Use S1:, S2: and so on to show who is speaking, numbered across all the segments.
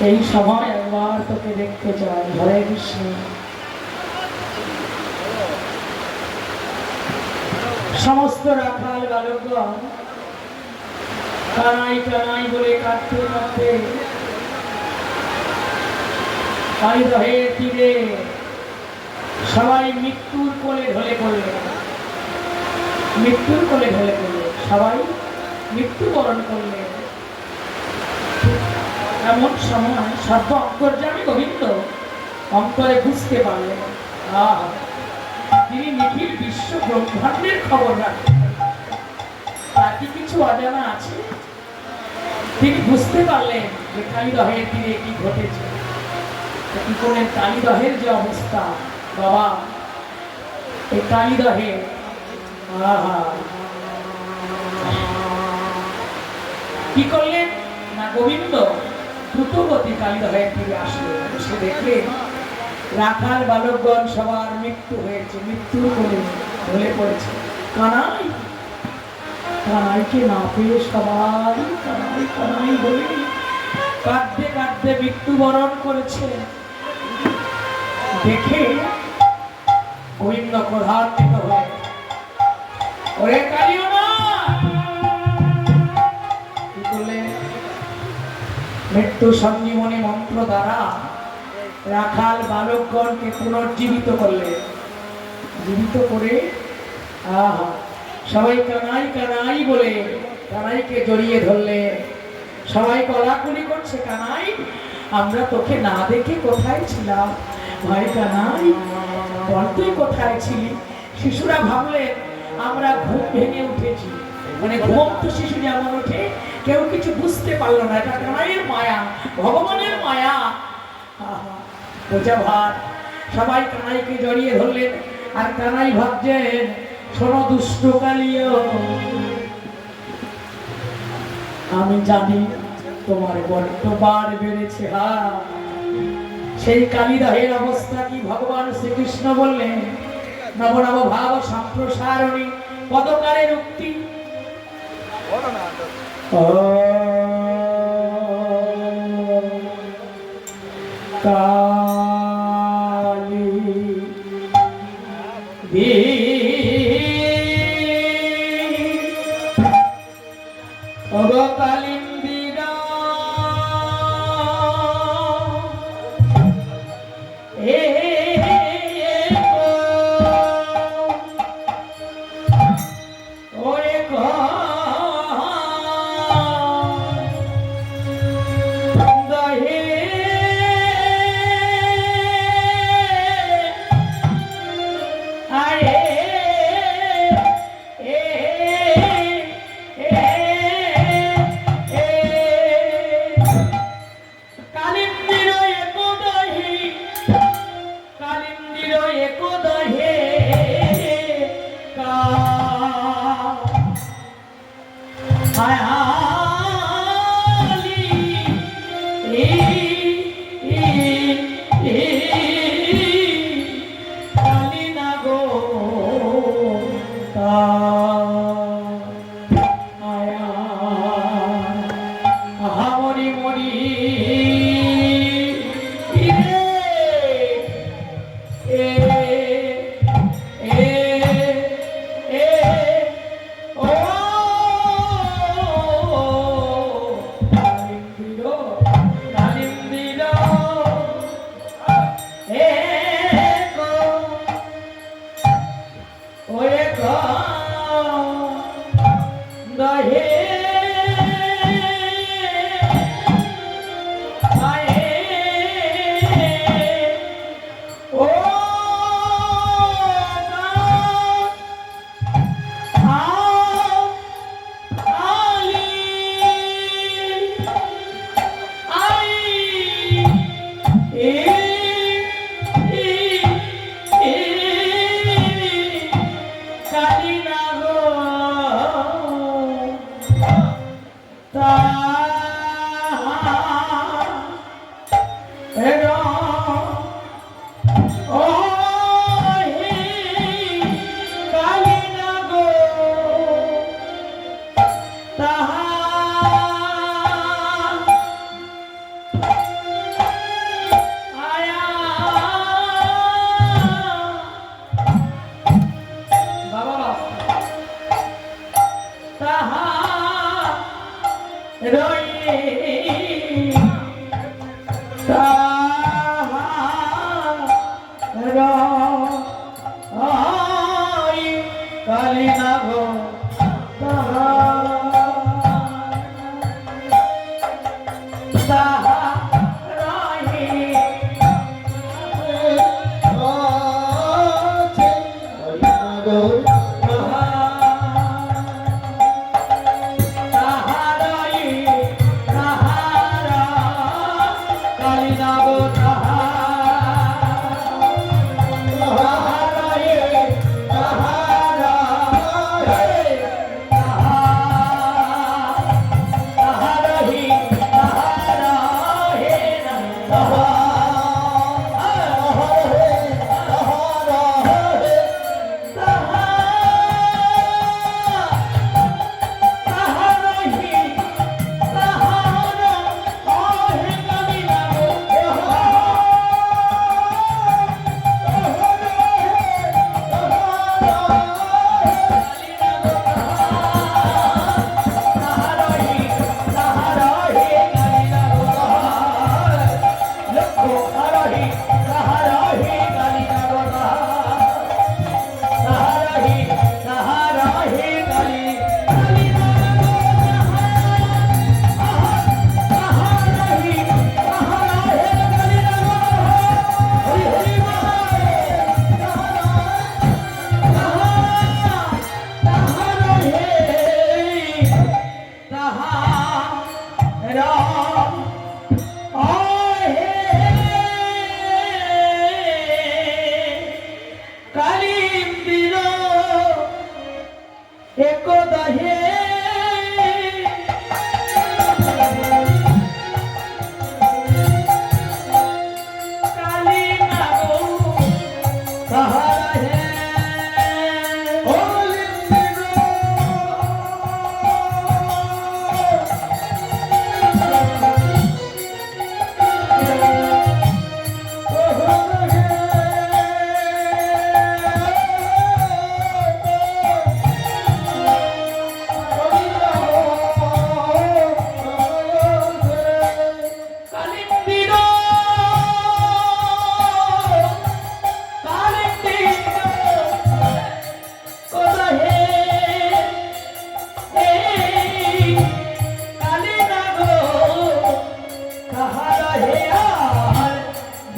S1: সেই সময় একবার তোকে দেখতে চাই। হরে কৃষ্ণ। সমস্ত রাখাল বালকগণ কানাই কানাই বলে কাঁদতে কাঁদতে কালীদহের তীরে সবাই মৃত্যুর কোলে ঢলে পড়লে, মৃত্যুর কোলে ঢলে পড়লে, সবাই মৃত্যুবরণ করলে। এমন সময় সর্ব অন্তর্যামী গোবিন্দ অন্তরে বুঝতে পারলেন তিনি নিখিল বিশ্ব ব্রহ্মাণ্ডের খবর রাখেন, তার কি কিছু অজানা আছে? তিনি বুঝতে পারলেন যে কালীদহের তীরে কি ঘটেছে। কি করলেন? কালীদহের যে অবস্থা বাবা, এই কালীদহে কি করলেন না, গোবিন্দ দ্রুতগতি কালীদহের তীরে আসলেন। সে দেখলেন রাখাল বালকগণ সবার মৃত্যু হয়েছে, মৃত্যুর কোলে ঢলে পড়েছে। কানাই কানাইকে না পেয়ে সবাই কানাই কানাই বলে কাঁদতে কাঁদতে মৃত্যুবরণ করেছে। দেখে গোবিন্দ ক্রোধান্বিত হয়ে ওরে কালিও না কি করলেন? মৃত্যু সঞ্জীবনী মন্ত্র দ্বারা রাখাল বালকগণকে পুনর্জীবিত করলেন। জীবিত করে সবাই কানাই কানাই বলে কানাইকে জড়িয়ে ধরলে। সবাই কলাকুলি করছে, কানাই আমরা তোকে না দেখে কোথায় ছিলাম? ভাই কানাই বল তুই কোথায় ছিলি? শিশুরা ভাবলেন আমরা ঘুম ভেঙে উঠেছি। মানে ঘুম তো শিশু যেমন ওঠে, কেউ কিছু বুঝতে পারলো না। এটা কানাইয়ের মায়া, ভগবানের মায়া। বোঝা ভার। সবাই কানাইকে জড়িয়ে ধরলেন। আর কানাই ভাবছেন শোনো দুষ্ট কালিও, আমি জানি তোমার বড্ড বার বেড়েছে। সেই কালীদহের অবস্থা কি ভগবান শ্রীকৃষ্ণ বললেন নব নব ভাব সম্প্রসারণী পদকারের উক্তি। কালী কালিন্দিরা কালী নাগ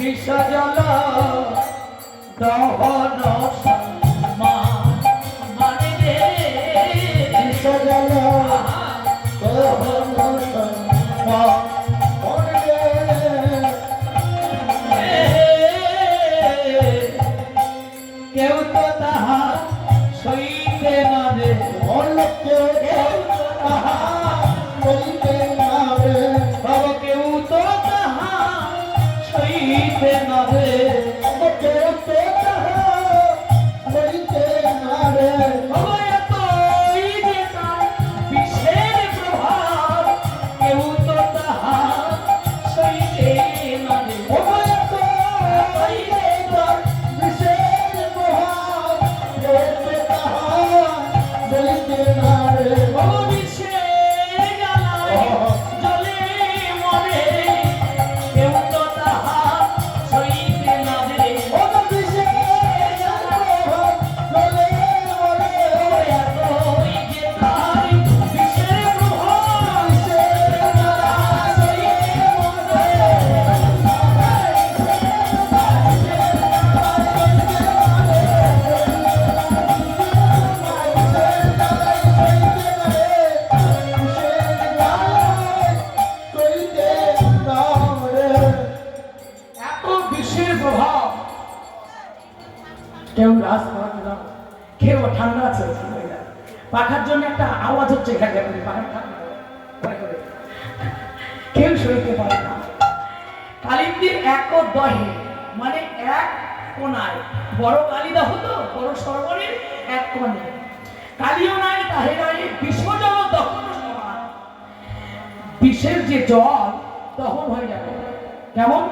S1: বিশ্বজল দহন মানে রে বিশ্বজল দহন কেউ তো তাহা সইতে না রে কেউ তাহা সইতে না রে বাবা কেউ তো তাহা সইতে না রে কেউ তো তাহা সইতে না রে বাবা এতই যে তার বিশেষ প্রভাব কেউ তো তাহা সইতে না রে বাবা এতই যে তার বিশেষ প্রভাব কেউ তো তাহা সইতে না রে বাবা বিশেষ জ্বালায় জ্বলে মরে কেউ তো তাহা সইতে না রে বাবা বিশেষ জ্বালায় জ্বলে মরে এতই যে তার বিশেষ প্রভাব বিশেষ জ্বালায় এত বিশেষ প্রভাব কেউ রাজ করাতে দাও কেউ ঠান্ডা আছে পাখার জন্য একটা আওয়াজ হচ্ছে কেউ সইতে পারে না কালিন্দির এক দহে মানে এক কোনায় বড় কালিদাহ তো বড় সরোবরের এক কোণে কালিও নাই তাহে নাই বিশ্বজল দহন সমান বিষের যে জল দহন হয়ে যাবে কেমন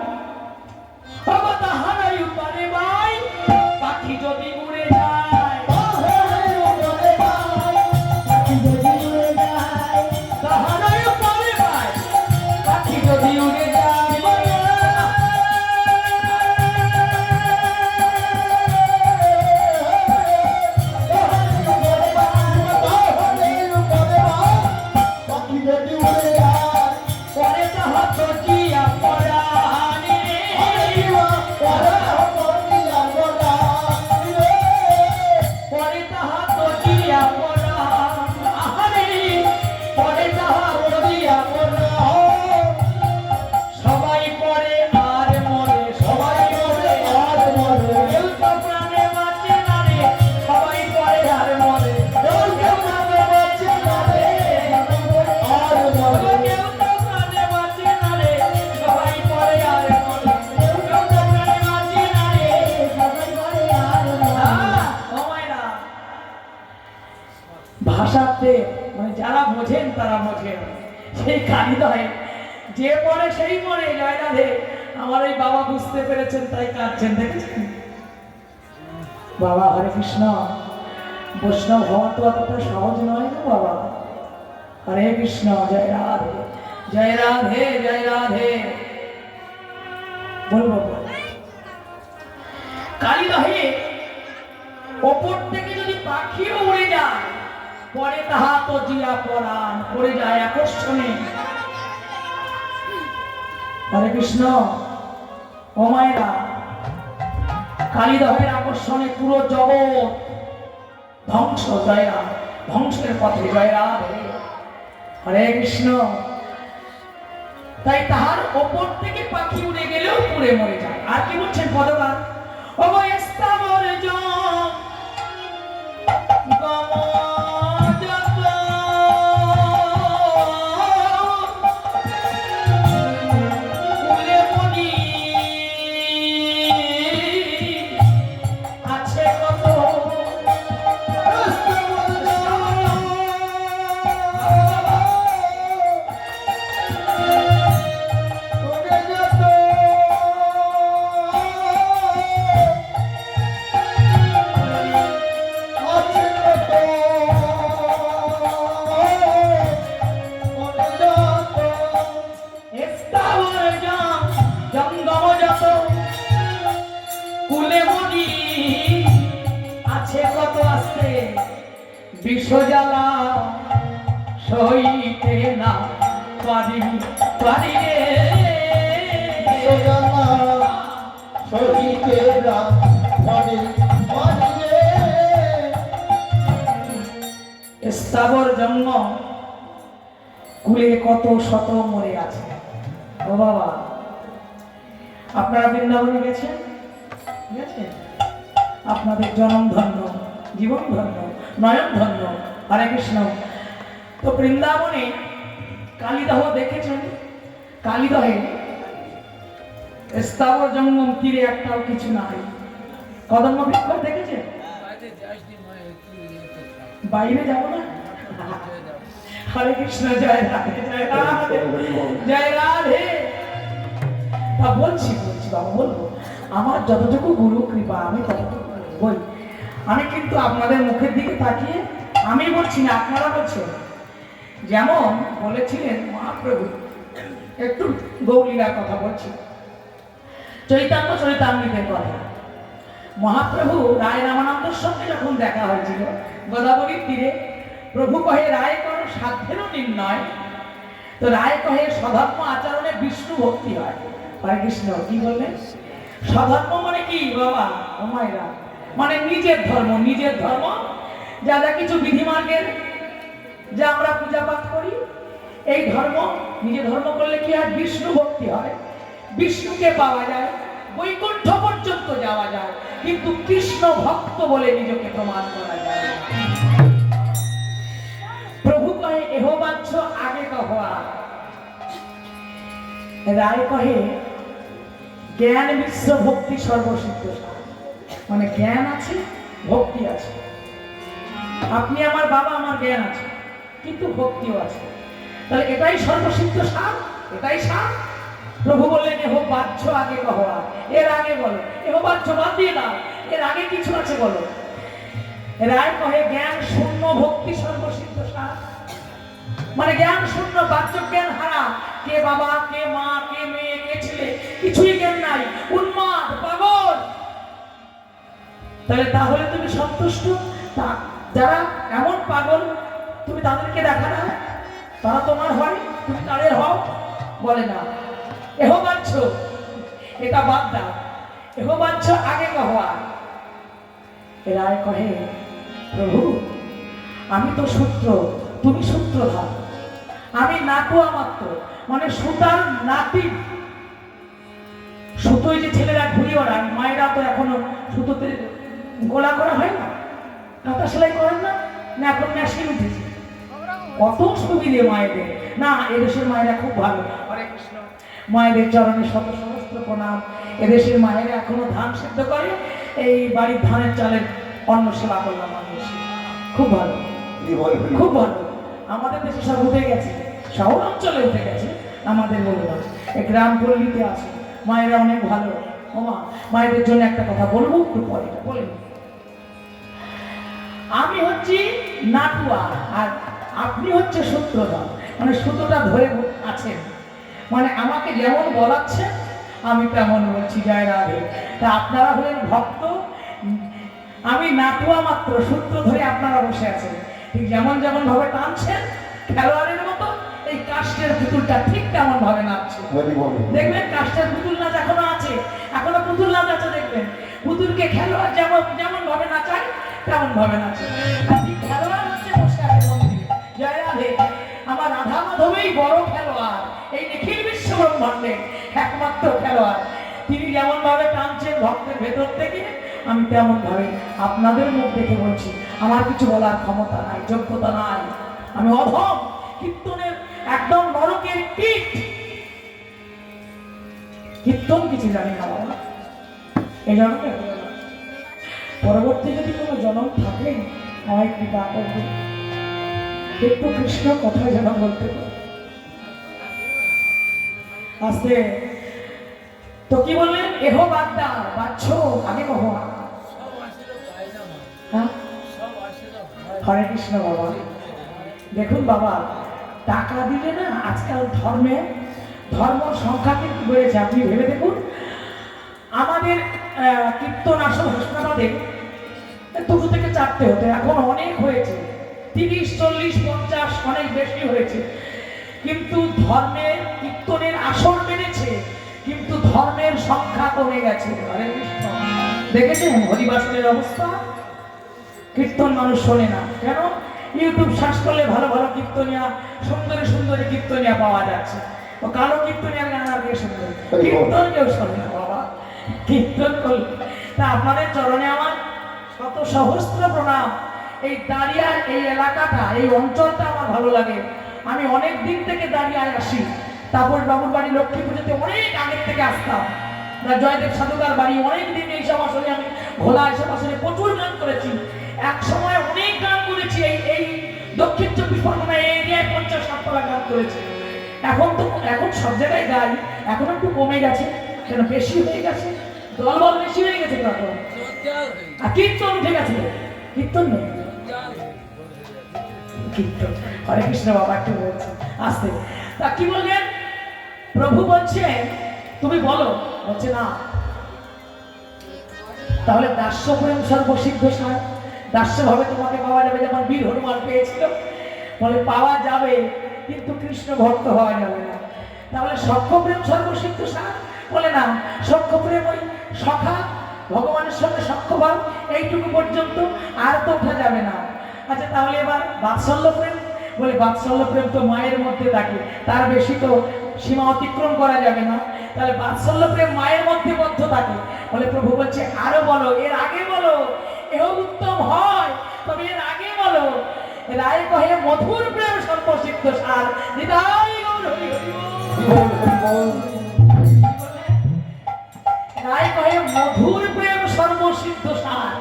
S1: বাবা তাহারাই উপারে ভাই পাখি যদি উড়ে যায় তাহারাই উপারে ভাই পাখি যদি উড়ে যায় তাহারাই উপারে ভাই পাখি যদি উড়ে যায় বোঝেন তারা বোঝেন। সেই কালিদয় যে পড়ে সেই পড়ে, জয় রাধে। আমার এই বাবা বুঝতে পেরেছেন তাই কাঁদছেন, দেখেছেন? বাবা হরে কৃষ্ণ। বৈষ্ণব হওয়া তো অতটা সহজ নয় না বাবা। হরে কৃষ্ণ, জয় রাধে জয় রাধে জয় রাধে। বলবো কালিদহে ওপর থেকে যদি পাখিও উড়ে যায়, পরে তাহা তো জিয়া পরাণ পড়ে যায় আকর্ষণে। হরে কৃষ্ণ। ও মায়েরা, কালিদহের আকর্ষণে পুরো জগৎ ধ্বংস, জয় রাধে, ধ্বংসের পথে, জয় রাধে। হরে কৃষ্ণ। তাই তাহার ওপর থেকে পাখি উড়ে গেলেও পুড়ে মরে যায়। আর কি বলছেন পদগান? স্থাবর বিশ্বজ্বালা সইতে না পারি পারি রে,
S2: বিশ্বজ্বালা সইতে না পারি পারি রে।
S1: স্থাবর জন্ম কুলে কত শত মরে আছে। ও বাবা, আপনারা বৃন্দাবনে গেছেন? গেছেন? আপনাদের জনম ধন্য, জীবন ধন্য, নয়ন ধন্য। হরে কৃষ্ণ। তো বৃন্দাবনে কালিদহ দেখেছেন? কালিদহে স্থাবর জঙ্গম তীরে একটাও কিছু নাই। কদম্ব বৃক্ষ দেখেছেন? বাইরে যাব না? হরে কৃষ্ণ, জয় রাধে জয় রাধে জয় রাধে। তা বলছি বাবা, বলবো আমার যতটুকু গুরু কৃপা আমি ততটুকু বই। আমি কিন্তু আপনাদের মুখের দিকে তাকিয়ে আমি বলছি না, আপনারা বলছেন। যেমন বলেছিলেন মহাপ্রভু, একটু গৌরীলার কথা বলছি, চৈতন্য চরিতামৃতের কথা। মহাপ্রভু রায় রামানন্দের সঙ্গে যখন দেখা হয়েছিল গোদাবরীর তীরে, প্রভু কহে রায় কর সাধ্যেরও নির্ণয়। তো রায় কহে স্বধর্ম আচরণে বিষ্ণু ভক্তি হয়। হরে কৃষ্ণ। কি বললেন? স্বধর্ম মানে কি বাবা? ও মায়েরা, মানে নিজের ধর্ম। নিজের ধর্ম যা যা কিছু বিধিমার্গের যা আমরা পূজা পাঠ করি, এই ধর্ম, নিজে ধর্ম করলে কি হয়? বিষ্ণু ভক্তি হয়, বিষ্ণুকে পাওয়া যায়, বৈকুণ্ঠ পর্যন্ত যাওয়া যায়, কিন্তু কৃষ্ণ ভক্ত বলে নিজেকে প্রমাণ করা যায়। প্রভু কহে এহ বাঞ্ছ আগে কহা। রায় কহে জ্ঞান মিশ্র ভক্তি সর্বসিদ্ধ। মানে জ্ঞান আছে, ভক্তি আছে। আপনি আমার বাবা, আমার জ্ঞান আছে, কিন্তু ভক্তিও আছে। তাহলে এটাই সর্বসিদ্ধ সার, এটাই সার। প্রভু বললেন এহ বাহ্য আগে কহা। এর আগে বলো, এহ বাহ্য বাদ দিয়ে দাও, এর আগে কিছু আছে বলো। রায় কহে জ্ঞান শূন্য ভক্তি সর্বসিদ্ধ সার। মানে জ্ঞান শূন্য, বাহ্য জ্ঞান হারা। কে বাবা, কে মা, কে মেয়ে, কে ছেলে, কিছুই জ্ঞান নাই, উন্মাদ, পাগল। তাহলে তুমি সন্তুষ্ট? যারা এমন পাগল, তুমি তাদেরকে দেখা না, তারা তোমার হয়, তুমি তাদের হও? বলে না। এহ বাঞ্ছ, এটা বাদ দাও, এহ বাঞ্ছ আগে কহা। রায় কহে প্রভু আমি তো সূত্র, তুমি সূত্রধার, আমি নাটুয়া মাত্র, মানে সুতার নাতি। সুতোয় যে ছেলেরা ঘুরি ওড়ায়, মায়েরা তো এখনো সুতোতে গোলা করা হয় না, কাঁথা সেলাই করেন না, না এখন মেশিন উঠেছে, কত সুবিধে মায়েদের। না, এদেশের মায়েরা খুব ভালো। হরে কৃষ্ণ। মায়েদের চরণে শত সমস্ত প্রণাম। এদেশের মায়েরা এখনো ধান সিদ্ধ করে, এই বাড়ির ধানের চালের অন্ন সেবা করলাম আমি এসে, খুব ভালো, খুব ভালো। আমাদের দেশে সব উঠে গেছে, শহর অঞ্চলে উঠে গেছে, আমাদের বলবো এই গ্রাম পল্লীতে আছে মায়েরা অনেক ভালো। ওমা, মায়েদের জন্য একটা কথা বলবো, একটু পরে এটা বলে নিই। আমি হচ্ছি নাটুয়া আর আপনি হচ্ছে সূত্রধর, মানে সুতোটা ধরে আছেন, মানে আমাকে যেমন বলাচ্ছেন আমি তেমন বলছি জয় রাধে। তা আপনারা হলেন ভক্ত, আমি নাটুয়া মাত্র, সূত্র ধরে আপনারা বসে আছেন। ঠিক যেমন যেমন ভাবে টানছেন খেলোয়াড়ের মতো, এই কাষ্টের পুতুলটা ঠিক তেমন ভাবে নাচছে। দেখবেন কাষ্টের পুতুল নাচ এখনো আছে, এখনো পুতুল নাচ আছে, দেখবেন পুতুলকে খেলোয়াড় যেমন যেমন ভাবে নাচায় তেমন ভাবে নাচে। আর ঠিক খেলোয়াড় হচ্ছে বসে আছে মন্দিরে। জয় রাধে। আমার রাধা মাধবই বড় খেলোয়াড়, এই নিখিল বিশ্ব ব্রহ্মাণ্ডে একমাত্র খেলোয়াড়। তিনি যেমন ভাবে টানছেন ভক্তের ভেতর থেকে, আমি তেমন ভাবে আপনাদের মুখ দেখে বলছি। আমার কিছু বলার ক্ষমতা নাই, যোগ্যতা নাই, আমি অধম, কীর্তনের একদম নরকের কীট, কীর্তন কিছু জানি না বাবা। এই জন্মে পরবর্তী যদি কোনো জন্ম থাকে আমায় কৃপা করবে, একটু কৃষ্ণ কথা যেন বলতে পারে। আস্তে তো কি বললেন, এহ বাগদা বাচ্চ আগে কহ। হ্যাঁ, হরে কৃষ্ণ বাবা। দেখুন বাবা, টাকা দিলে না আজকাল ধর্ম সংখ্যা কিন্তু বেড়েছে। আপনি ভেবে দেখুন, আমাদের কীর্তন আসল হাসপাতালে 2 থেকে 4টে হতো, এখন অনেক হয়েছে, 30, 40, 50 অনেক বেশি হয়েছে। কিন্তু ধর্মের কীর্তনের আসর বেড়েছে, কিন্তু ধর্মের সংখ্যা কমে গেছে। হরে কৃষ্ণ। দেখেছেন হরিবাসনের অবস্থা, কীর্তন মানুষ শোনে না কেন? ইউটিউব সার্চ করলে ভালো ভালো কীর্তনিয়া, সুন্দরী সুন্দরী কীর্তনিয়া পাওয়া যাচ্ছে। ও কালো কীর্তনিয়ার গান আর কে শুনবে? কীর্তন কেউ শোনে না বাবা, কীর্তন করলে। তা আপনাদের চরণে আমার শত সহস্র প্রণাম। এই দাঁড়িয়ার এই এলাকাটা, এই অঞ্চলটা আমার ভালো লাগে। আমি অনেক দিন থেকে দাঁড়িয়ায় আসি। তারপর বাবুর বাড়ি লক্ষ্মী পুজোতে অনেক আগের থেকে আসতাম। জয়দেব সাধুকার বাড়ি অনেক দিন এইসব আসলে আমি ঘোলা এসব আসলে প্রচুর গান করেছি। এক সময় অনেক গান করেছি, এই দক্ষিণ 24 পরগনা এরিয়ায় 50-60 গান করেছি। এখন সব জায়গায় গাই, এখন একটু কমে গেছে, কেন বেশি হয়ে গেছে, দলবল বেশি হয়ে গেছে, তখন আর কীর্তন উঠে গেছে, কীর্তন নেই, কীর্তন। হরে কৃষ্ণ বাবা একটু বলছে আসতে। তা কি বললেন? প্রভু বলছেন তুমি বলো, বলছে না। তাহলে দাস্য প্রেম সর্বসিদ্ধ সার, দাস্য ভাবে তোমাকে পাওয়া যাবে, যেমন বীর হনুমান পেয়েছিল। বলে পাওয়া যাবে, কিন্তু কৃষ্ণ ভক্ত হওয়া যাবে না। তাহলে সখ্য প্রেম সর্বসিদ্ধ সার, বলে না, সখ্য প্রেম ওই সখা ভগবানের সঙ্গে সখ্য ভাব, এইটুকু পর্যন্ত, আর তো ওঠা যাবে না। আচ্ছা তাহলে এবার বাৎসল্য প্রেম, বলে বাৎসল্য প্রেম তো মায়ের মধ্যে থাকে, তার বেশি তো সীমা অতিক্রম করা যাবে না। তাহলে বাৎসল্য প্রেম মায়ের মধ্যে বদ্ধ থাকে। বলে প্রভু বলছে আরো বলো, এর আগে বলো, এও উত্তম হয়, তবে এর আগে বলো। রায় কহে মধুর প্রেম সর্বসিদ্ধ সার, হৃদয় গৌর হরি হরি বল। রায় কহে মধুর প্রেম সর্বসিদ্ধ সার।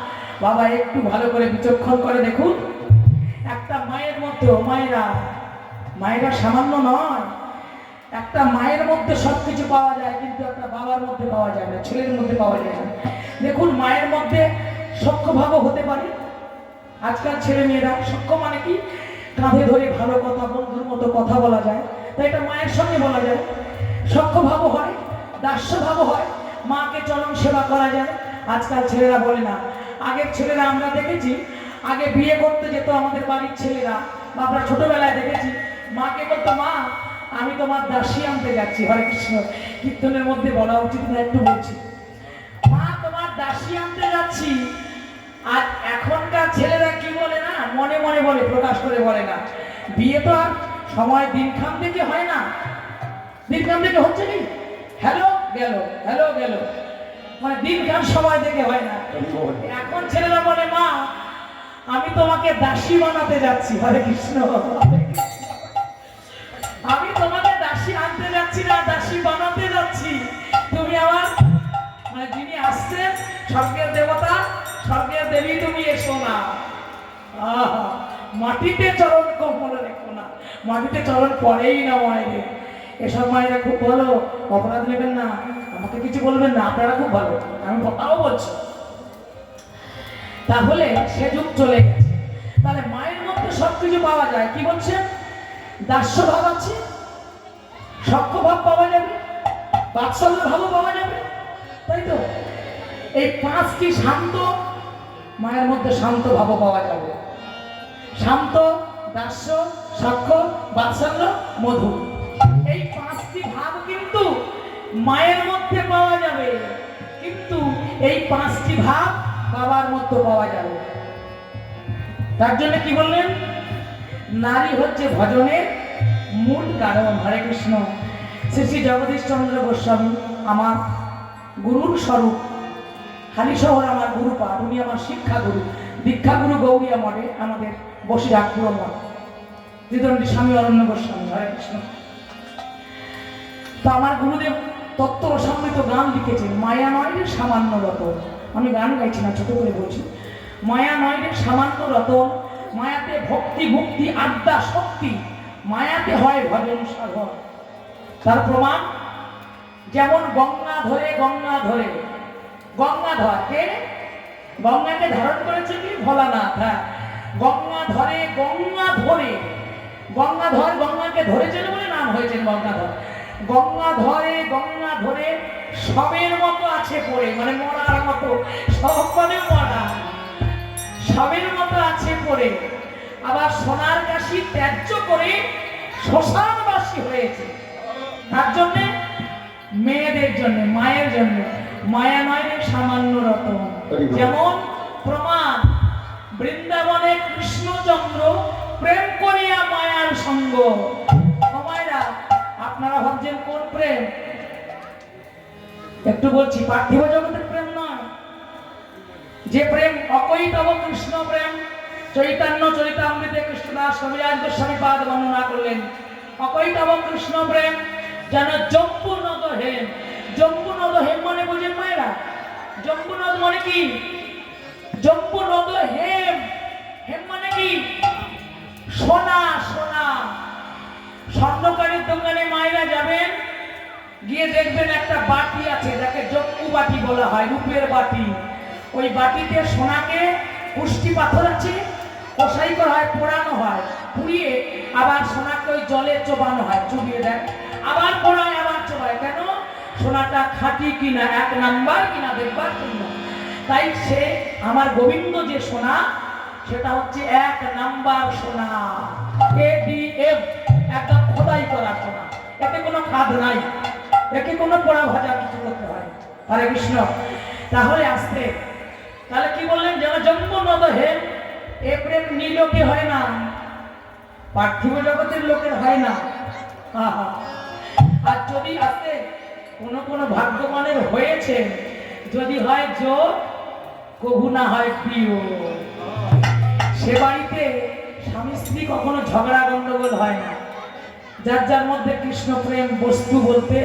S1: বাবা একটু ভালো করে বিচক্ষণ করে দেখুন, একটা মায়ের মধ্যে, মায়েরা সামান্য নয়, একটা মায়ের মধ্যে সবকিছু পাওয়া যায়, কিন্তু একটা বাবার মধ্যে পাওয়া যায় না, ছেলের মধ্যে পাওয়া যায় না। দেখুন মায়ের মধ্যে সখ্যভাবও হতে পারে। আজকাল ছেলে মেয়েরা সখ্য মানে কি, কাঁধে ধরে ভালো কথা, বন্ধুর মতো কথা বলা যায়, তাই এটা মায়ের সঙ্গে বলা যায়। সখ্যভাবও হয়, দাস্যভাবও হয়, মাকে চরম সেবা করা যায়। আজকাল ছেলেরা বলে না। আগের ছেলেরা আমরা দেখেছি, আগে বিয়ে করতে যেত আমাদের বাড়ির ছেলেরা, বা আমরা ছোটবেলায় দেখেছি, মাকে বলতো মা আমি তোমার দাসী আনতে যাচ্ছি। হরে কৃষ্ণ। কীর্তনের মধ্যে বলা উচিত না, একটু বলছি, মা তোমার দাসী আনতে যাচ্ছি। আর এখনকার ছেলেরা কি বলে না, মনে মনে বলে, প্রকাশ করে বলে না। বিয়ে তো আর সময় দিনখান থেকে হয় না, দিনখান থেকে হচ্ছে কি, হ্যালো গেল, হ্যালো গেল, মানে দিনখান সময় দেখে হয় না। এখন ছেলেরা বলে মা আমি তোমাকে দাসী বানাতে যাচ্ছি। হরে কৃষ্ণ। আমি তোমাকে দাসী আনতে যাচ্ছি না, দাসী বানাতে যাচ্ছি। তুমি আমার, মানে যিনি আসছেন স্বর্গের দেবতা, স্বর্গের দেবী, তুমি এসো না। মাটিতে চরণ কমল রেখো না। মাটিতে চরণ পড়েই না মায়েদের। এসব মায়েরা খুব ভালো, অপরাধ নেবেন না, আমাকে কিছু বলবেন না, আপনারা খুব ভালো, আমি কথাও বলছি। তাহলে সে যুগ চলে গেছে। তাহলে মায়ের মধ্যে সবকিছু পাওয়া যায়। কি বলছেন? দাস্য ভাব আছে, সখ্য ভাব পাওয়া যাবে, বাৎসল্য ভাবও পাওয়া যাবে, তাই তো? এই পাঁচটি শান্ত, মায়ের মধ্যে শান্ত ভাবও পাওয়া যাবে। শান্ত, দাস্য, সখ্য, বাৎসল্য, মধু, এই পাঁচটি ভাব কিন্তু মায়ের মধ্যে পাওয়া যাবে। কিন্তু এই পাঁচটি ভাব বাবার মধ্যে পাওয়া যাবে। তার জন্য কি বললেন? নারী হচ্ছে ভজনের মূল কারণ। হরে কৃষ্ণ। শ্রী শ্রী জগদীশ চন্দ্র গোস্বামী আমার গুরুর স্বরূপ, হালিশহর আমার গুরুপাঠ, উনি আমার শিক্ষাগুরু, দীক্ষাগুরু গৌরিয়া মঠে আমাদের বসিরহাট পুরনো দ্বিদণ্ডী স্বামী অরণ্য গোস্বামী। হরে কৃষ্ণ। তো আমার গুরুদেব তত্ত্ব রসামৃত গান লিখেছেন, মায়া নয় রে সামান্য রতন। আমি গান গাইছি না, ছোট করে বলছি। মায়া নয় রে সামান্য রতন, মায়াতে ভক্তি মুক্তি আড্ডা শক্তি, মায়াতে হয় ভজন সাধন। তার প্রমাণ, যেমন গঙ্গা ধরে গঙ্গাধর কে? গঙ্গাকে ধারণ করেছে কি? ভোলানাথ। হ্যাঁ, গঙ্গাধর গঙ্গাকে ধরেছেন বলে নাম হয়েছেন গঙ্গাধর। গঙ্গা ধরে সবের মতো আছে পড়ে, মানে মরার মতো, সব মানে মরা, সবের মতো আছে পড়ে। আবার সোনার কাশি ত্যায্য করে শ্মশানবাসী হয়েছে। তার জন্য মেয়েদের জন্য, মায়ের জন্য মায়া নয় রে সামান্য রতন। যেমন প্রমাণ, বৃন্দাবনে কৃষ্ণচন্দ্র প্রেম করিয়া মায়ার সঙ্গ। মায়েরা, আপনারা ভাবছেন কোন প্রেম? একটু বলছি, পার্থিব জগতের প্রেম নয়। যে প্রেম অকৈতব কৃষ্ণ প্রেম, চৈতন্য চরিতামৃতে কৃষ্ণদাস কবিরাজ গোস্বামী পাদ বর্ণনা করলেন। অকৈতব কৃষ্ণ প্রেম যেন জম্বুনদ হেম। জম্বুনদ হেম মানে বোঝেন মায়েরা? জম্বুনদ মানে কি? জম্বুনদ হেম, হেম মানে কি? সোনা। স্বর্ণকারের দোকানে মায়েরা যাবেন, গিয়ে দেখবেন একটা বাটি আছে, যাকে জম্বু বাটি বলা হয়, রূপের বাটি। ওই বাটিতে সোনাকে পুষ্টি পাথর আছে, কষাই করা হয়, পোড়ানো হয়, পুড়িয়ে আবার সোনাকে ওই জলে চোবানো হয়, চুবিয়ে দেয়, আবার পোড়ায়, আবার চোবায়। কেন? সোনাটা খাঁটি কিনা, এক নাম্বার কিনা দেখবার জন্য। তাই সে আমার গোবিন্দ যে সোনা, সেটা হচ্ছে এক নাম্বার সোনা, ADM, একদম খোদাই করা সোনা। এতে কোনো খাদ নাই, একে কোনো পোড়া ভাজা কিছু করতে হয়। হরে কৃষ্ণ। তাহলে আসতে, তাহলে কি বললেন? যেন জম্বুনদ হেম। এ প্রেম নিলোকে হয় না, পার্থিব জগতের লোকের হয় না। আর যদি আসতে কোন ভাগ্যবানের হয়েছে, যদি হয় যোগ, কবু না হয় প্রিয়। সে বাড়িতে স্বামী স্ত্রী কখনো ঝগড়া গন্ডগোল হয় না। যার যার মধ্যে কৃষ্ণ প্রেম বস্তু বলতে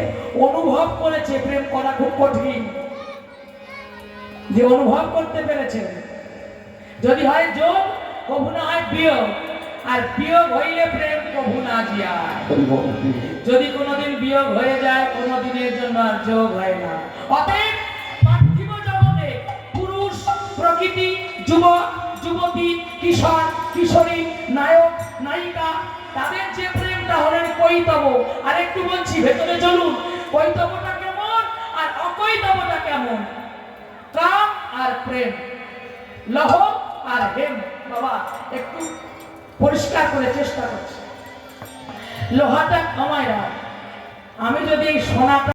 S1: অনুভব করেছে, প্রেম করা খুব কঠিন, যে অনুভব করতে পেরেছে। যদি হয় যোগ, কবু না হয় বিয়োগ, আর বিয়োগ হইলে প্রেম কবু না যায়। যদি কোনোদিন বিয়োগ হয়ে যায়, কোনোদিনের জন্য আর যোগ হয় না। অতএব পার্থিব জগতে পুরুষ, প্রকৃতি, যুবক, যুবতী, কিশোর, কিশোরী, নায়ক, নায়িকা, তাদের যে প্রেমটা হলেন কৈতব। আর একটু বলছি, ভেতরে চলুন, কৈতবটা কেমন আর অকৈতবটা কেমন। কাম আর প্রেম, লহ আর হেম। বাবা একটু পরিষ্কার করে চেষ্টা করছি। লোহাটা কমায় না, আমি যদি এই সোনাটা